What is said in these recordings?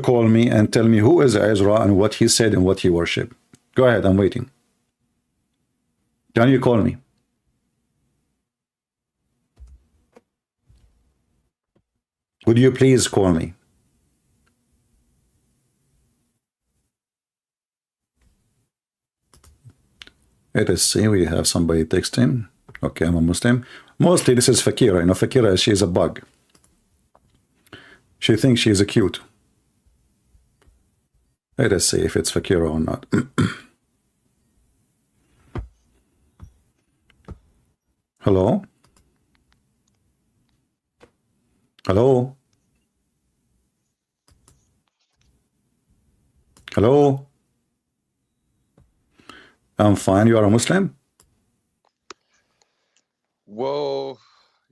call me and tell me who is Ezra and what he said and what he worshiped? Go ahead, I'm waiting. Can you call me? Would you please call me? Let us see, we have somebody texting. Okay, I'm a Muslim. Mostly this is Fakira. You know, Fakira, she's a bug. She thinks she's a cute. Let us see if it's Fakira or not. Hello? Hello? Hello? I'm fine. You are a Muslim? Well,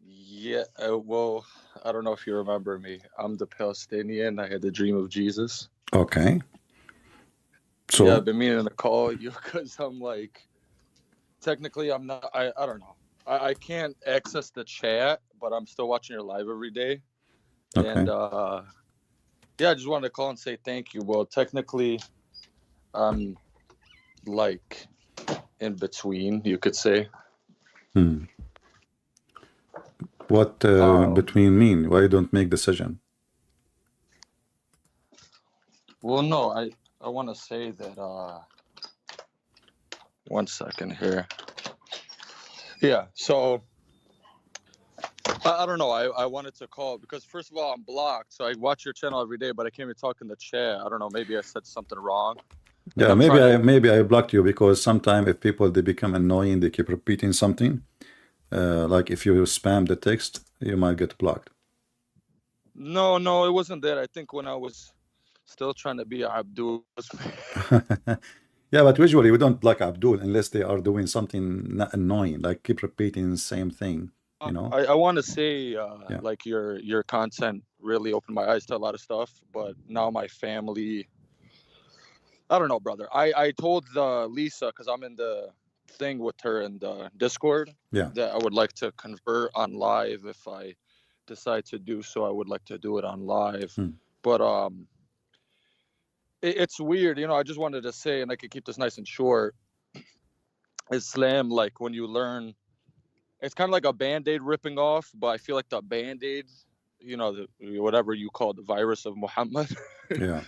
yeah. Well, I don't know if you remember me. I'm the Palestinian. I had the dream of Jesus. Okay. So yeah, I've been meaning to call you because I'm like, technically, I'm not. I don't know. I can't access the chat, but I'm still watching your live every day. Okay. And yeah, I just wanted to call and say thank you. Well, technically, I'm like in between, you could say. What between mean? Why you don't make decision? Well, no, I want to say that. One second here. Yeah, so I don't know. I wanted to call because first of all, I'm blocked, so I watch your channel every day, but I can't even talk in the chat. I don't know. Maybe I said something wrong. And Yeah, I'm maybe I blocked you because sometimes if people they become annoying, they keep repeating something. Like if you spam the text, you might get blocked. No, it wasn't that. I think when I was still trying to be Abdul. Yeah, but usually we don't block Abdul unless they are doing something not annoying, like keep repeating the same thing. You know. I want to say Yeah. like your content really opened my eyes to a lot of stuff, but now my family. I don't know, brother. I told Lisa, because I'm in the thing with her in the Discord, Yeah. that I would like to convert on live. If I decide to do so, I would like to do it on live. But it's weird, you know. I just wanted to say, and I could keep this nice and short. Islam, like when you learn, it's kind of like a Band-Aid ripping off, but I feel like the Band-Aid, you know, whatever you call the virus of Muhammad. Yeah.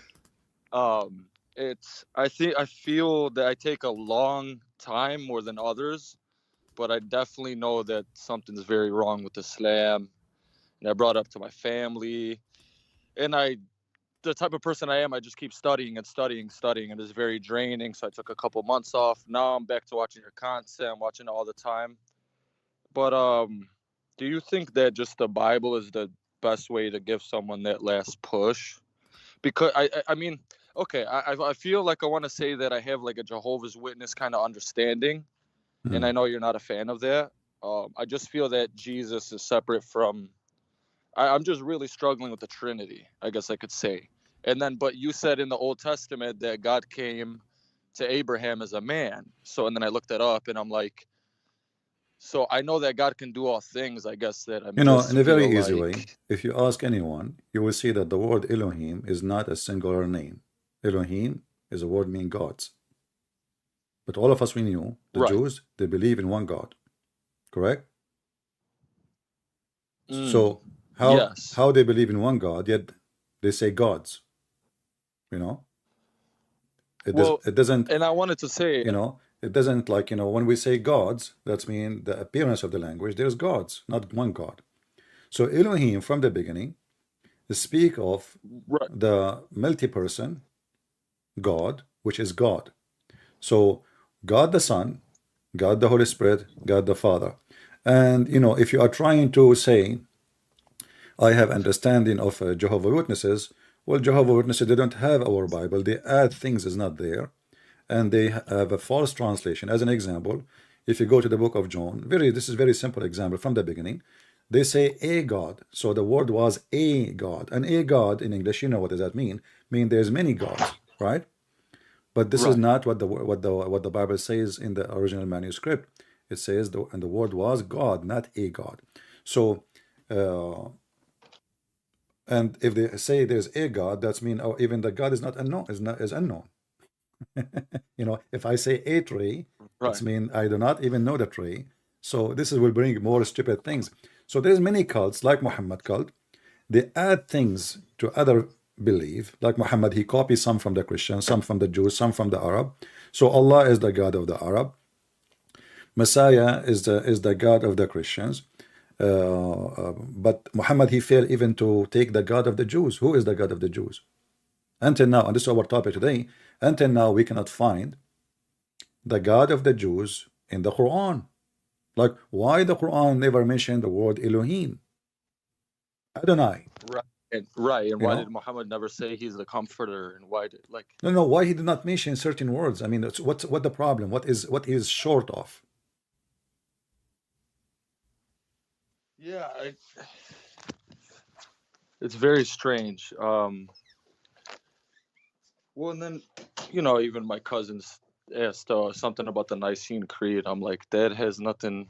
I feel that I take a long time more than others, but I definitely know that something's very wrong with Islam. And I brought it up to my family, and the type of person I am, I just keep studying, and it's very draining. So I took a couple months off. Now I'm back to watching your content. I'm watching it all the time. But do you think that just the Bible is the best way to give someone that last push? Because I mean, okay, I feel like I want to say that I have like a Jehovah's Witness kind of understanding, and I know you're not a fan of that. I just feel that Jesus is separate from. I'm just really struggling with the Trinity, I guess I could say. And then, but you said in the Old Testament that God came to Abraham as a man. So, and then I looked that up, and I'm like, so I know that God can do all things. I guess that I'm You know, just in a very feel easy like, way, if you ask anyone, you will see that the word Elohim is not a singular name. Elohim is a word meaning gods. But all of us, we knew, the right. Jews, they believe in one God. Correct? So Yes. how they believe in one God, yet they say gods. You know? It doesn't, and I wanted to say, you know, it doesn't, like, you know, when we say gods, that's mean the appearance of the language, there's gods, not one God. So Elohim from the beginning speak of the multi-person God, which is God. So God the Son, God the Holy Spirit, God the Father. And, you know, if you are trying to say, I have understanding of Jehovah Witnesses, well, Jehovah Witnesses, they don't have our Bible. They add things is not there. And they have a false translation. As an example, if you go to the book of John, this is very simple example from the beginning. They say a God. So the word was a God. And a God in English, you know what does that mean? Mean there's many gods, right? But this is not what the Bible says in the original manuscript. It says and the word was God, not a God. So And if they say there's a God, that's mean, oh, even the God is not unknown, is unknown. You know, if I say a tree, it's Right. mean I do not even know the tree. So this is, will bring more stupid things. So there's many cults like Muhammad cult. They add things to other belief. Like Muhammad, he copies some from the Christians, some from the Jews, some from the Arab. So Allah is the God of the Arab. Messiah is the God of the Christians. But Muhammad, he failed even to take the God of the Jews. Who is the God of the Jews? Until now, and this is our topic today, until now we cannot find the God of the Jews in the Quran. Like, why the Quran never mentioned the word Elohim? Adonai, Right. And you why know? did Muhammad never say he's the comforter? And why did like? No, no, why he did not mention certain words? I mean, what the problem? What is short of? Yeah, it's very strange. Well, and then, even my cousins asked something about the Nicene Creed. I'm like, that has nothing.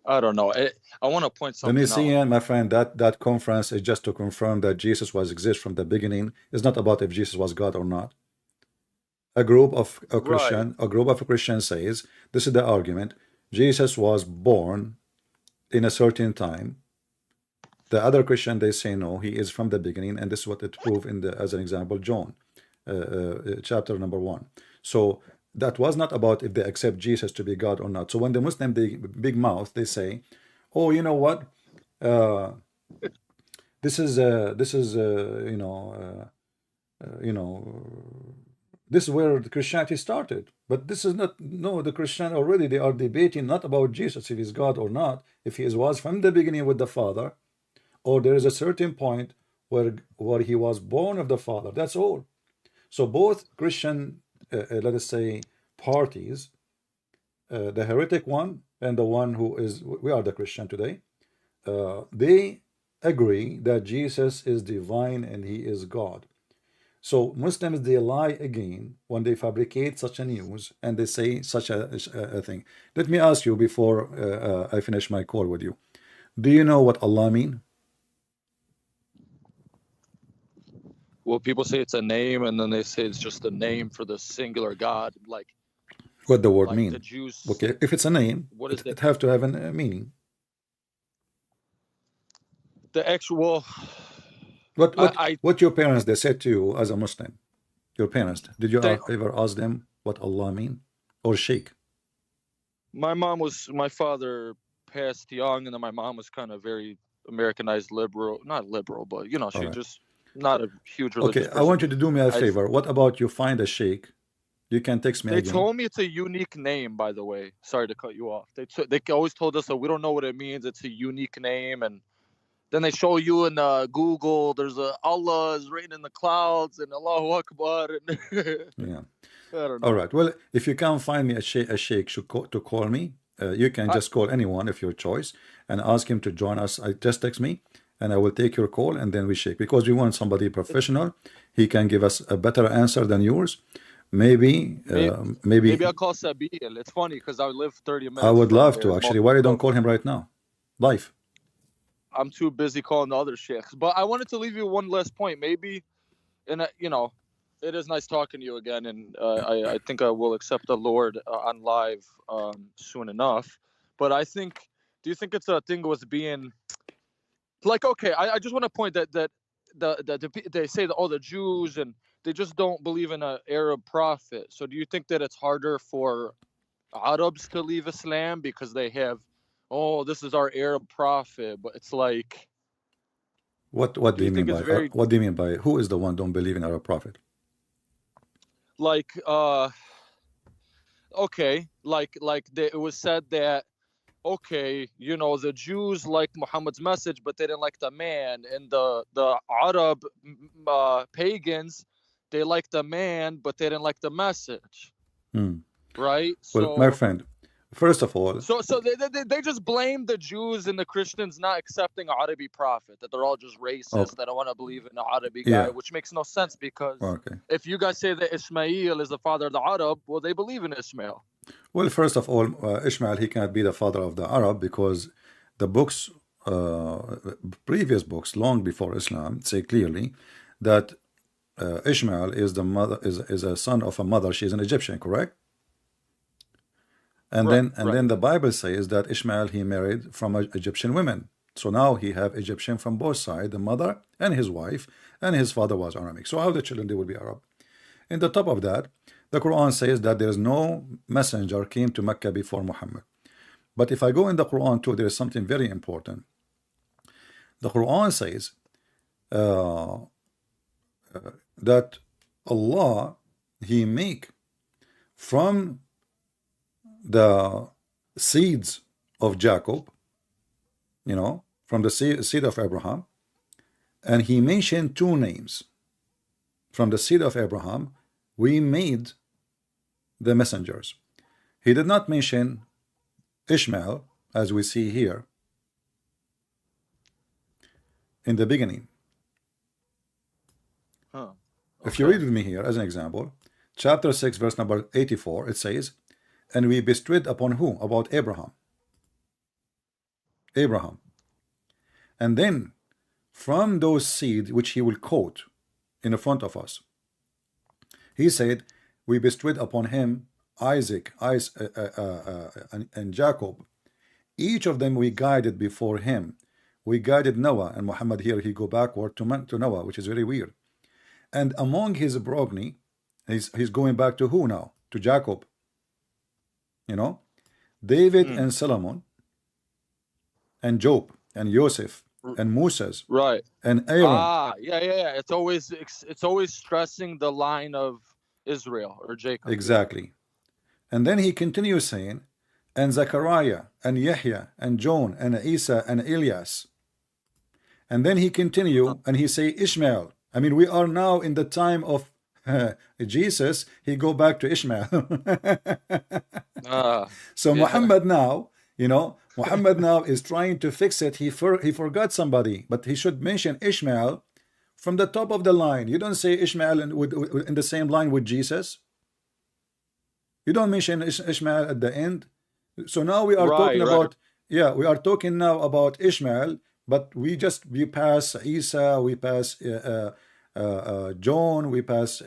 I don't know. I want to point The something out. Nicene, my friend, that conference is just to confirm that Jesus was exist from the beginning. It's not about if Jesus was God or not. A group of Right. a group of Christians says this is the argument: Jesus was born in a certain time. The other Christian, they say no, he is from the beginning, and this is what it proved in the, as an example, John, chapter number 1. So that was not about if they accept Jesus to be God or not. So when the Muslim, they big mouth, they say, oh, you know what? Uh, this is you know this is where the Christianity started. But this is not, no, the Christian already, they are debating not about Jesus, if he's God or not, if he was from the beginning with the Father, or there is a certain point where he was born of the Father. That's all. So both Christian, let us say, parties, the heretic one and the one who is, we are the Christian today, they agree that Jesus is divine and he is God. So Muslims, they lie again when they fabricate such a news and they say such a thing. Let me ask you before I finish my call with you. Do you know what Allah mean? Well, people say it's a name, and then they say it's just a name for the singular God. What the word Like the mean? Jews. Okay, if it's a name, What is it that? have to have a meaning. The actual. What I. what I what your parents they said to you as a Muslim? Your parents, did you they. ever ask them what Allah mean or Sheikh? My father passed young, and then my mom was kind of very Americanized liberal, not liberal, but All she right. just not a huge religious Okay, I person. want you to do me a I favor. What about you find a Sheikh? You can text me They again. told me it's a unique name, by the way. Sorry to cut you off. They always told us that we don't know what it means. It's a unique name, and then they show you in Google. There's a Allah is written in the clouds and Allahu Akbar. And Yeah. I don't All know. right. Well, if you can't find me a sheikh to call me, you can I just call anyone of your choice and ask him to join us. I just text me, and I will take your call, and then we shake because we want somebody it's professional. He can give us a better answer than yours. Maybe, maybe maybe maybe I'll call Sabil. It's funny because I live 30 I minutes would from love there. to And actually. Why you don't call him right now? Live. I'm too busy calling the other sheikhs. But I wanted to leave you one last point. Maybe, and it is nice talking to you again. And I think I will accept the Lord on live soon enough. But do you think it's a thing with being like, okay, I just want to point that they say that all the Jews and they just don't believe in an Arab prophet. So do you think that it's harder for Arabs to leave Islam because they have, oh, this is our Arab prophet, but it's like, What do do you you mean think it's by very what do you mean by who is the one don't believe in our prophet? like okay, it was said that okay, the Jews liked Muhammad's message, but they didn't like the man, and the Arab pagans, they liked the man, but they didn't like the message, Hmm. right? Well, my So friend, first of all, they just blame the Jews and the Christians not accepting a Arabi prophet, that they're all just racist, okay, they don't want to believe in an Arabi guy, yeah, which makes no sense because okay. if you guys say that Ismail is the father of the Arab, well, they believe in Ismail. Well, first of all, Ishmael, he cannot be the father of the Arab because the books previous books long before Islam say clearly that Ishmael is the mother is a son of a mother. She's an Egyptian, correct? And Right, then the Bible says that Ishmael he married from Egyptian women. So now he have Egyptian from both sides, the mother and his wife, and his father was Aramic. So how the children they will be Arab? In the top of that, the Quran says that there is no messenger came to Mecca before Muhammad. But if I go in the Quran too, there is something very important. The Quran says that Allah he make from the seeds of Jacob, you know, from the seed of Abraham, and he mentioned two names. From the seed of Abraham, we made the messengers. He did not mention Ishmael, as we see here in the beginning. huh. If you read with me here, as an example, chapter 6, verse number 84, it says, and we bestowed upon who? About Abraham. Abraham. And then from those seeds which he will quote in the front of us, he said, we bestowed upon him Isaac, and Jacob. Each of them we guided before him. We guided Noah, and Muhammad here he go backward to Noah, which is very weird. And among his progeny, he's going back to who now? To Jacob. You know, David and Solomon, and Job and Joseph and Moses, right, and Aaron. Yeah. It's always stressing the line of Israel or Jacob. Exactly. And then he continues saying, and Zechariah and Yahya and John and Isa and Elias. And then he continue and he say Ishmael. I mean, we are now in the time of Jesus. He go back to Ishmael. So yeah. Muhammad now, you know, Muhammad now is trying to fix it. He forgot somebody, but he should mention Ishmael from the top of the line. You don't say Ishmael in the same line with Jesus. You don't mention Ishmael at the end. So now we are talking about, yeah, we are talking now about Ishmael, but we pass Isa, we pass John, we pass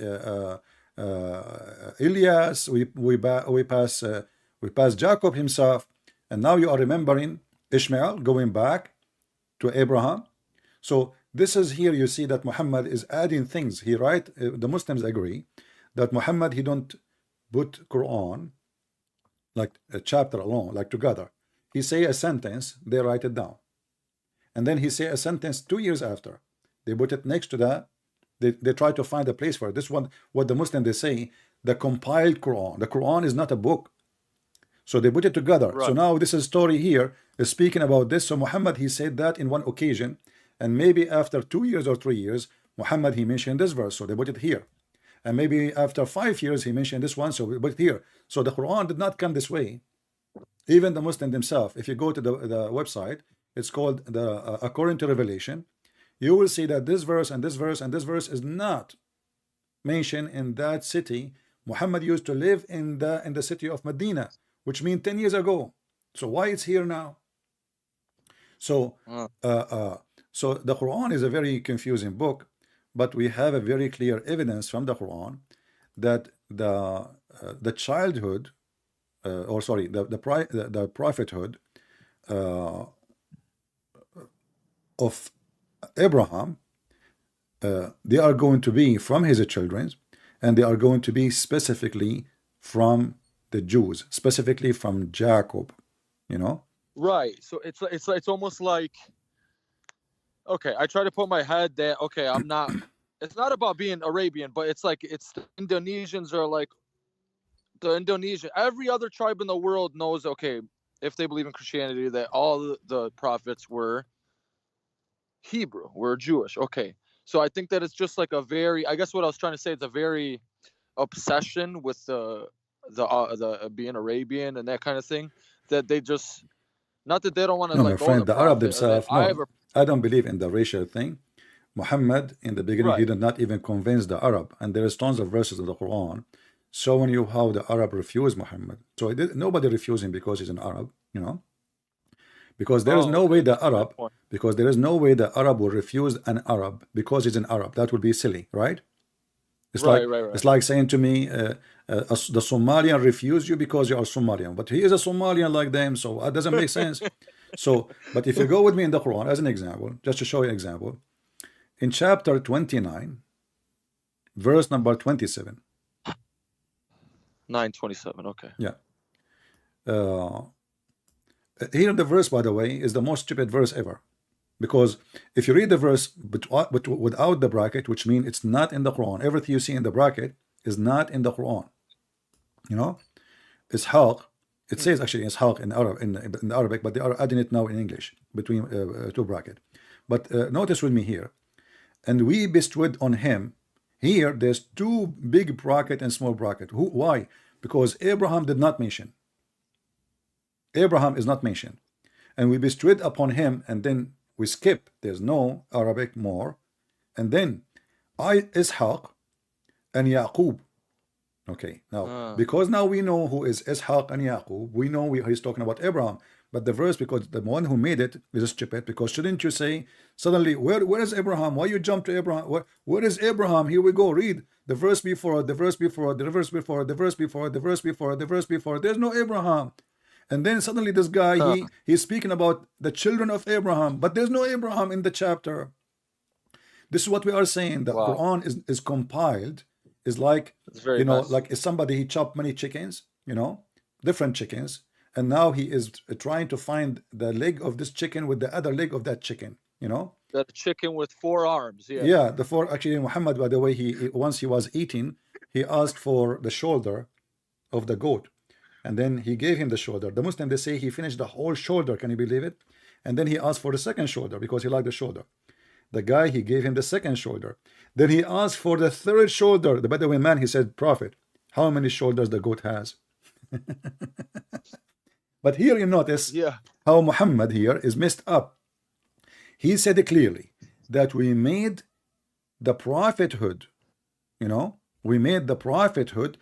Elias, we pass Jacob himself, and now you are remembering Ishmael going back to Abraham. So this is here you see that Muhammad is adding things. He the Muslims agree that Muhammad he don't put Quran like a chapter alone, like together. He say a sentence, they write it down, and then he say a sentence 2 years after, they put it next to that. They try to find a place for it. This one, what the Muslims they say, the compiled Quran. The Quran is not a book, so they put it together. Right. So now this is story here is speaking about this. So Muhammad he said that in one occasion, and maybe after 2 years or 3 years, Muhammad he mentioned this verse, so they put it here. And maybe after 5 years he mentioned this one, so we put it here. So the Quran did not come this way. Even the Muslim themselves, if you go to the website, it's called the according to Revelation. You will see that this verse and this verse and this verse is not mentioned in that city. Muhammad used to live in the city of Medina, which means 10 years ago. So why it's here now? So so the Quran is a very confusing book, but we have a very clear evidence from the Quran that the childhood, or sorry, the prophethood of Abraham, they are going to be from his children, and they are going to be specifically from the Jews, specifically from Jacob, you know. Right. So it's almost like, okay, I try to put my head that, okay, I'm not, it's not about being Arabian, but it's like, it's the Indonesians are like, every other tribe in the world knows, okay, if they believe in Christianity, that all the prophets were Hebrew, were Jewish. Okay. So I think that it's just like a very, I guess what I was trying to say, it's a very obsession with the being Arabian and that kind of thing, that they just, not that they don't want to, no, like, my friend, the Arab themselves, no, I don't believe in the racial thing. Muhammad in the beginning, he did not even convince the Arab, and there is tons of verses in the Quran showing you how the Arab refused Muhammad. So nobody refused him because he's an Arab, you know. because there is no way Okay, the that's a good Arab, point. because there is no way the Arab will refuse an Arab because he's an Arab. That would be silly, right? It's Right, like right, right. it's like saying to me, the Somalian refused you because you are Somalian, but he is a Somalian like them, so that doesn't make sense. So, but if you go with me in the Quran as an example, just to show you an example, in chapter 29, verse number 27. 9:27. Okay. Yeah. Uh, Here the verse, by the way, is the most stupid verse ever. Because if you read the verse but without the bracket, which means it's not in the Quran, everything you see in the bracket is not in the Quran. You know, Ishaq, it says actually Ishaq in Arab in the Arabic, but they are adding it now in English between two bracket. But notice with me here, and we bestowed on him. Here, there's two big bracket and small bracket. Why? Because Abraham did not mention. Abraham is not mentioned, and we bestowed upon him, and then we skip. There's no Arabic more, and then Ishaq and Yaqub. Okay, now because now we know who is Ishaq and Yaqub, we know he's talking about Abraham. But the verse, because the one who made it is stupid, because shouldn't you say suddenly, where is Abraham? Why you jump to Abraham? Where is Abraham? Here we go. Read the verse before, the verse before, the verse before, the verse before, the verse before, the verse before. There's no Abraham. And then suddenly this guy, he's speaking about the children of Abraham, but there's no Abraham in the chapter. This is what we are saying. The Quran is compiled, is like, you know, like is somebody, he chopped many chickens, you know, different chickens, and now he is trying to find the leg of this chicken with the other leg of that chicken, you know. That chicken with 4 arms, yeah. Yeah, the four, actually Muhammad, by the way, he once he was eating, he asked for the shoulder of the goat. And then he gave him the shoulder. The Muslim, they say he finished the whole shoulder. Can you believe it? And then he asked for the second shoulder because he liked the shoulder. The guy, he gave him the second shoulder. Then he asked for the third shoulder. The Bedouin man, he said, Prophet, how many shoulders the goat has? But here you notice how Muhammad here is messed up. He said clearly that we made the prophethood, you know, we made the prophethood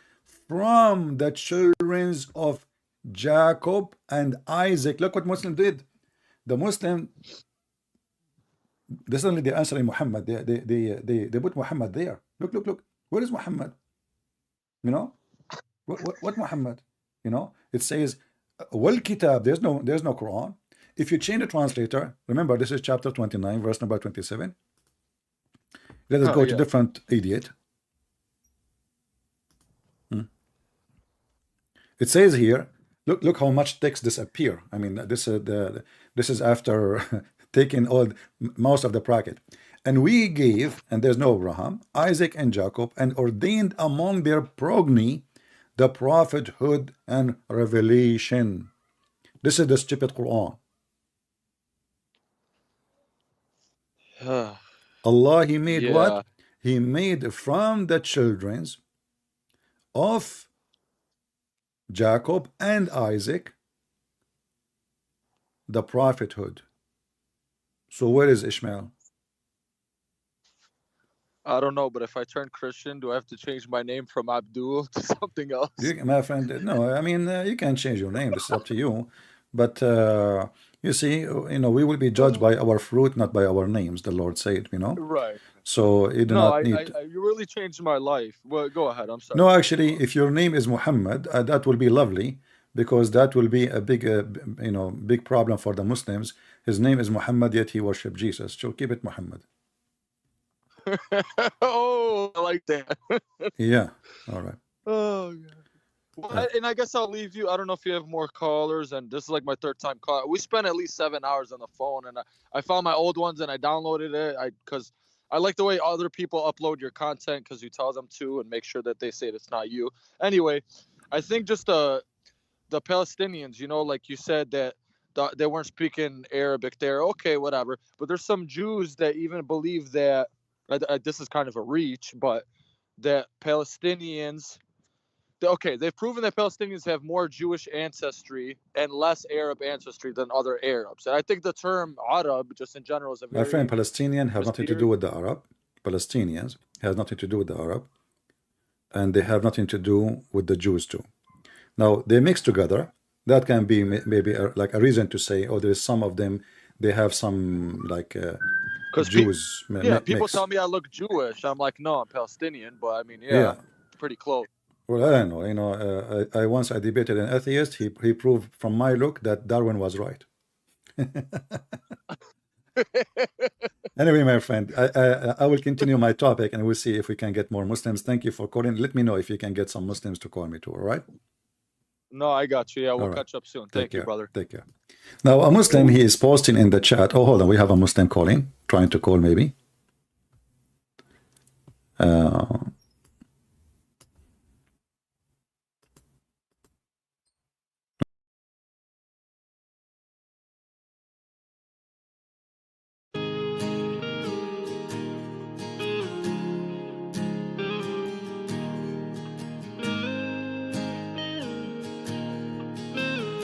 from the children of Jacob and Isaac. Look what Muslim did. The Muslim, this is only the answer in Muhammad. They put Muhammad there. Look. Where is Muhammad? You know, what Muhammad? You know, it says, well, kitab. There's no Quran. If you change the translator, remember this is chapter 29, verse number 27. Let us go to different idiot. It says here, look how much text disappear. I mean, this is after taking most of the bracket. And we gave, and there's no Abraham, Isaac and Jacob, and ordained among their progeny the prophethood and revelation. This is the stupid Quran. Allah, he made what? He made from the children of Jacob and Isaac the prophethood. So where is Ishmael? I don't know, but if I turn Christian, do I have to change my name from Abdul to something else? My friend, no, I mean, you can change your name. This is up to you. But you see, you know, we will be judged by our fruit, not by our names, the Lord said, you know. Right. So you do not need. You really changed my life. Well, go ahead. I'm sorry. No, actually, if your name is Muhammad, that will be lovely, because that will be a big, you know, big problem for the Muslims. His name is Muhammad, yet he worshipped Jesus. So keep it Muhammad. Oh, I like that. Yeah. All right. Oh, yeah. Well, and I guess I'll leave you. I don't know if you have more callers, and this is like my third time call. We spent at least 7 hours on the phone, and I found my old ones and I downloaded it. Because I like the way other people upload your content, because you tell them to and make sure that they say it's not you. Anyway, I think just the Palestinians, you know, like you said that they weren't speaking Arabic there. Okay, whatever. But there's some Jews that even believe that. This is kind of a reach, but that Palestinians, they've proven that Palestinians have more Jewish ancestry and less Arab ancestry than other Arabs. And I think the term Arab, just in general, is a very... My friend, Palestinian have nothing to do with the Arab. Palestinians has nothing to do with the Arab. And they have nothing to do with the Jews too. Now, they mix together. That can be maybe like a reason to say, oh, there is some of them, they have some like Because Jews people mix. tell me I look Jewish. I'm like, no, I'm Palestinian, but I mean, yeah, Yeah. I'm pretty close. Well, I don't know. I once I debated an atheist. He proved from my look that Darwin was right. Anyway, my friend, I will continue my topic and we'll see if we can get more Muslims. Thank you for calling. Let me know if you can get some Muslims to call me too. All right. No, I got you. Yeah, we'll All right. catch up soon. Take Thank care. you, brother. Take care. Now, a Muslim, he is posting in the chat. Oh, hold on. We have a Muslim calling, trying to call maybe.